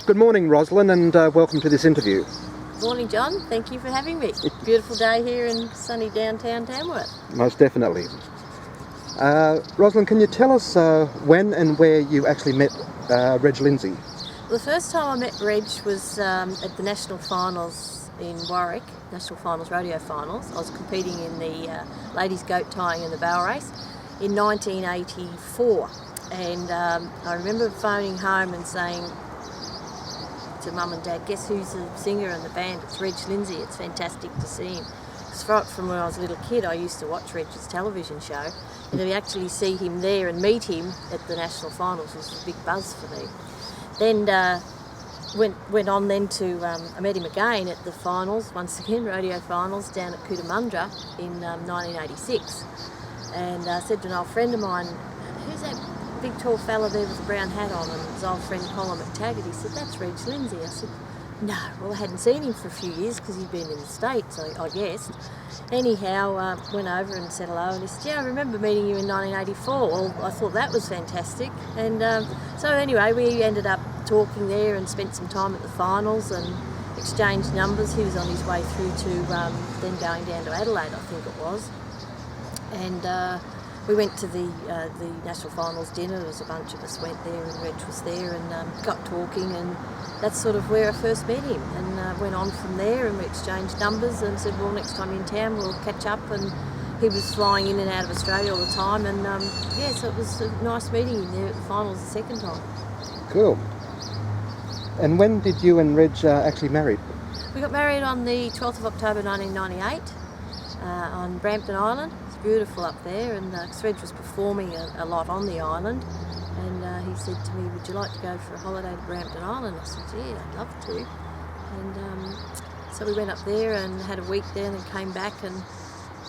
Good morning, Roslyn, and welcome to this interview. Morning, John. Thank you for having me. Beautiful day here in sunny downtown Tamworth. Most definitely. Roslyn, can you tell us when and where you actually met Reg Lindsay? Well, the first time I met Reg was at the national finals in Warwick, national finals, rodeo finals. I was competing in the ladies goat tying in the barrel race in 1984, and I remember phoning home and saying to Mum and Dad, guess who's the singer in the band? It's Reg Lindsay. It's fantastic to see him. Because from when I was a little kid, I used to watch Reg's television show, and to actually see him there and meet him at the national finals was a big buzz for me. Then went on then to, I met him again at the finals, once again, rodeo finals down at Cootamundra in 1986. And I said to an old friend of mine, who's that big tall fella there with a brown hat on? And his old friend Colin McTaggart, he said, that's Reg Lindsay. I said, no, well, I hadn't seen him for a few years because he'd been in the States, I guessed. Anyhow, went over and said hello, and he said, yeah, I remember meeting you in 1984. Well, I thought that was fantastic. And so anyway, we ended up talking there and spent some time at the finals and exchanged numbers. He was on his way through to then going down to Adelaide, I think it was. And we went to the national finals dinner. There was a bunch of us went there, and Reg was there, and got talking, and that's sort of where I first met him. And went on from there, and we exchanged numbers, and said, well, next time you're in town we'll catch up. And he was flying in and out of Australia all the time, and yeah, so it was a nice meeting him there at the finals the second time. Cool. And when did you and Reg actually marry? We got married on the 12th of October 1998 on Brampton Island. Beautiful up there, and Reg was performing a lot on the island, and he said to me, would you like to go for a holiday to Brampton Island? I said, yeah, I'd love to. And so we went up there and had a week there, and came back, and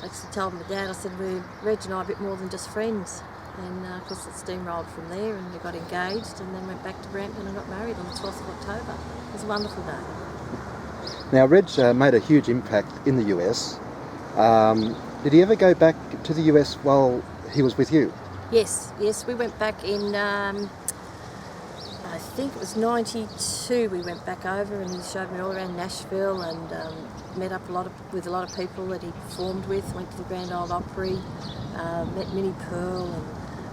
I actually told my dad, I said, Reg and I are a bit more than just friends. And of course it steamrolled from there, and we got engaged, and then went back to Brampton and got married on the 12th of October. It was a wonderful day. Now, Reg made a huge impact in the US. Did he ever go back to the US while he was with you? Yes, we went back in, I think it was 92, we went back over, and he showed me all around Nashville, and met up with a lot of people that he performed with, went to the Grand Ole Opry, met Minnie Pearl,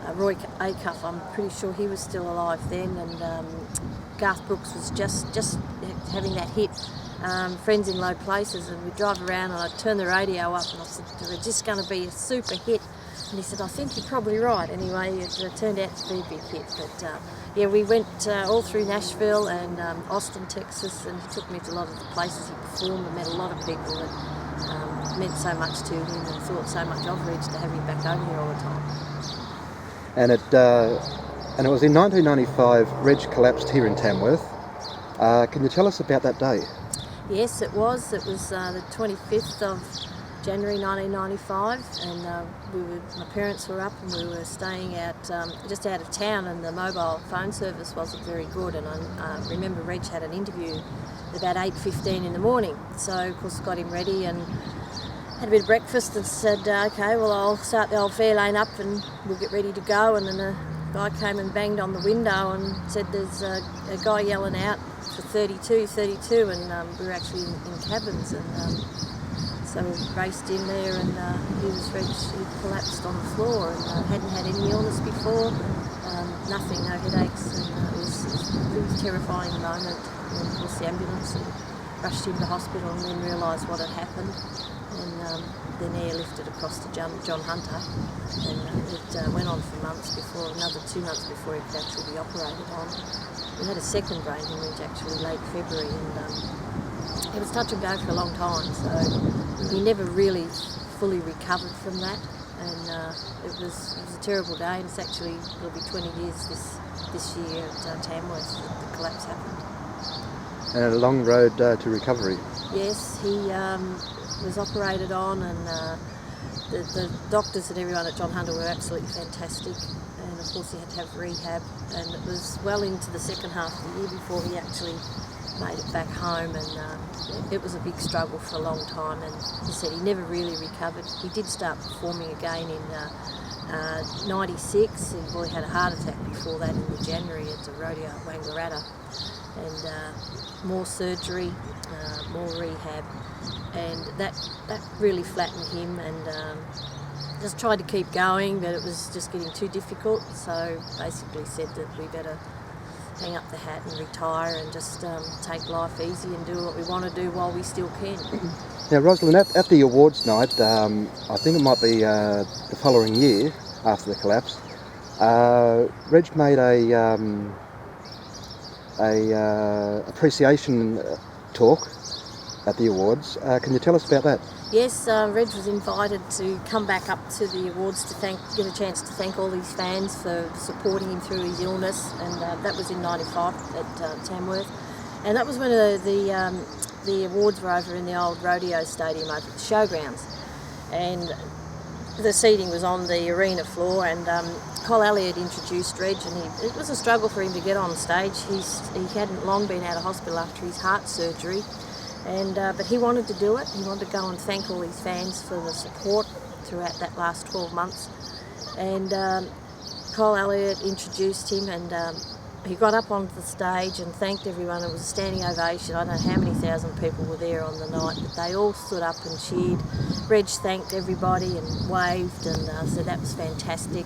and Roy Acuff. I'm pretty sure he was still alive then, and Garth Brooks was just having that hit, Friends in Low Places, and we'd drive around and I'd turn the radio up and I said, they're just going to be a super hit. And he said, I think you're probably right. Anyway, it turned out to be a big hit. But yeah, we went all through Nashville and Austin, Texas, and he took me to a lot of the places he performed and met a lot of people that meant so much to him and thought so much of Reg to have him back over here all the time. And it was in 1995 Reg collapsed here in Tamworth. Can you tell us about that day? Yes, it was. It was the 25th of January 1995, and my parents were up, and we were staying just out of town, and the mobile phone service wasn't very good. And I remember Reg had an interview at about 8:15 in the morning. So of course got him ready and had a bit of breakfast and said, okay, well, I'll start the old fair lane up and we'll get ready to go. And then a guy came and banged on the window and said there's a guy yelling out for 32, and we were actually in cabins, and so we raced in there, and he collapsed on the floor, and hadn't had any illness before, nothing, no headaches, and it was a really terrifying moment. And of course the ambulance rushed him to hospital and then realised what had happened, and then airlifted across to John Hunter, and it went on for another 2 months before he could actually be operated on. We had a second brain hemorrhage actually late February, and it was touch and go for a long time, so he never really fully recovered from that, and it was a terrible day, and it'll be 20 years this year at Tamworth that the collapse happened. And a long road to recovery. Yes, he was operated on, and the doctors and everyone at John Hunter were absolutely fantastic, and of course he had to have rehab, and it was well into the second half of the year before he actually made it back home, and it was a big struggle for a long time, and he said he never really recovered. He did start performing again in 96, and he had a heart attack before that in January at the rodeo at Wangaratta, and more surgery, more rehab, and that really flattened him, and just tried to keep going, but it was just getting too difficult, so basically said that we better hang up the hat and retire and just take life easy and do what we want to do while we still can. Now, Roslyn, at the awards night, I think it might be the following year after the collapse, Reg made a appreciation talk at the awards. Can you tell us about that? Yes, Reg was invited to come back up to the awards to get a chance to thank all his fans for supporting him through his illness, and that was in '95 at Tamworth, and that was when the awards were over in the old rodeo stadium over at the showgrounds, and the seating was on the arena floor, and Col Elliott introduced Reg, and it was a struggle for him to get on stage. He hadn't long been out of hospital after his heart surgery, and but he wanted to do it. He wanted to go and thank all his fans for the support throughout that last 12 months. And Col Elliott introduced him, and he got up onto the stage and thanked everyone. It was a standing ovation. I don't know how many thousand people were there on the night, but they all stood up and cheered. Reg thanked everybody and waved, and said that was fantastic.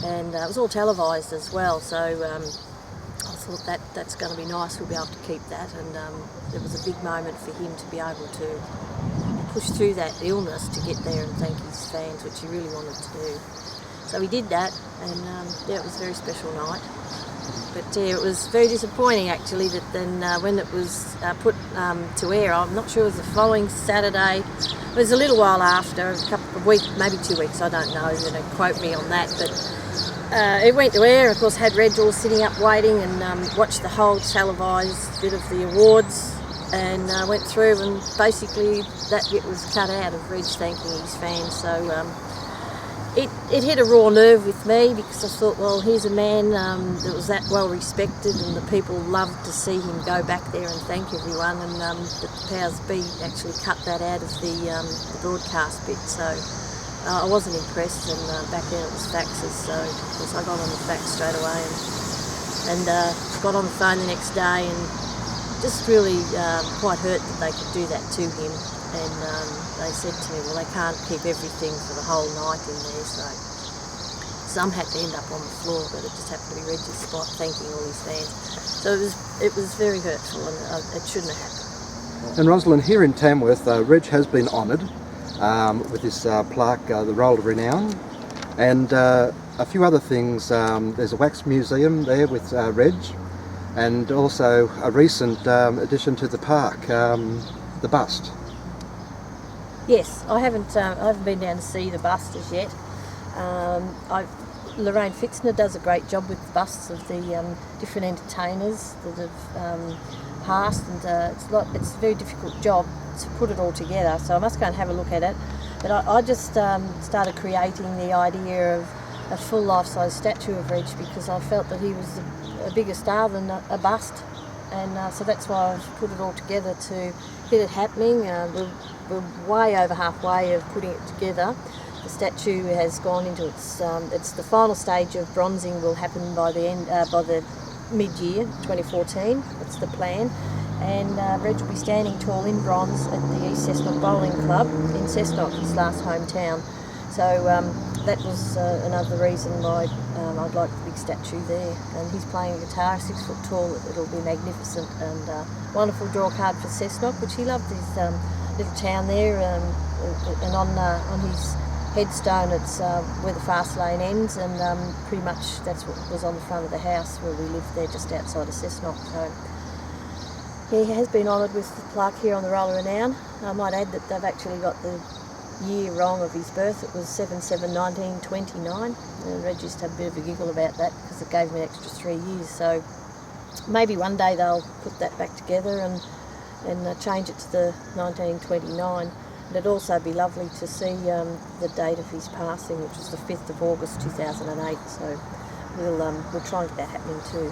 And it was all televised as well, so I thought that's going to be nice. We'll be able to keep that, and it was a big moment for him to be able to push through that illness to get there and thank his fans, which he really wanted to do. So he did that, and yeah, it was a very special night. But it was very disappointing actually that then when it was put to air, I'm not sure it was the following Saturday, it was a little while after, a week, maybe 2 weeks, I don't know, you know, quote me on that, but it went to air, of course had Reg all sitting up waiting, and watched the whole televised bit of the awards, and went through, and basically that bit was cut out of Reg thanking his fans, so it hit a raw nerve with me, because I thought, well, here's a man that was that well respected, and the people loved to see him go back there and thank everyone, and the powers be actually cut that out of the broadcast bit, so I wasn't impressed, and back then it was faxes, so of course I got on the fax straight away, and got on the phone the next day, and just really quite hurt that they could do that to him. And they said to me, well, they can't keep everything for the whole night in there, so some had to end up on the floor, but it just happened to be Reg's spot thanking all his fans. So it was very hurtful, and it shouldn't have happened. And Roslyn, here in Tamworth, Reg has been honoured with this plaque, the Roll of Renown, and a few other things. There's a wax museum there with Reg, and also a recent addition to the park, the bust. Yes, I haven't been down to see the bust as yet. Lorraine Fitzner does a great job with the busts of the different entertainers that have passed, and it's a very difficult job to put it all together, so I must go and have a look at it. But I just started creating the idea of a full life-size statue of Reg, because I felt that he was a bigger star than a bust, and so that's why I've put it all together to get it happening. We're way over halfway of putting it together. The statue has gone into it's the final stage of bronzing will happen by the mid-year 2014. That's the plan, and Reg will be standing tall in bronze at the East Cessnock Bowling Club in Cessnock, his last hometown. So that was another reason why I'd like the big statue there. And he's playing a guitar, 6 foot tall. It'll be magnificent, and wonderful draw card for Cessnock, which he loved his little town there, and on his headstone it's where the fast lane ends, and pretty much that's what was on the front of the house where we lived there, just outside of Cessnock. So yeah, he has been honoured with the plaque here on the Roll of Renown. I might add that they've actually got the year wrong of his birth. It was 7/7/1929, and Reg used to have a bit of a giggle about that because it gave him an extra 3 years, so maybe one day they'll put that back together and change it to the 1929. And it'd also be lovely to see the date of his passing, which was the 5th of August 2008, so we'll try and get that happening too.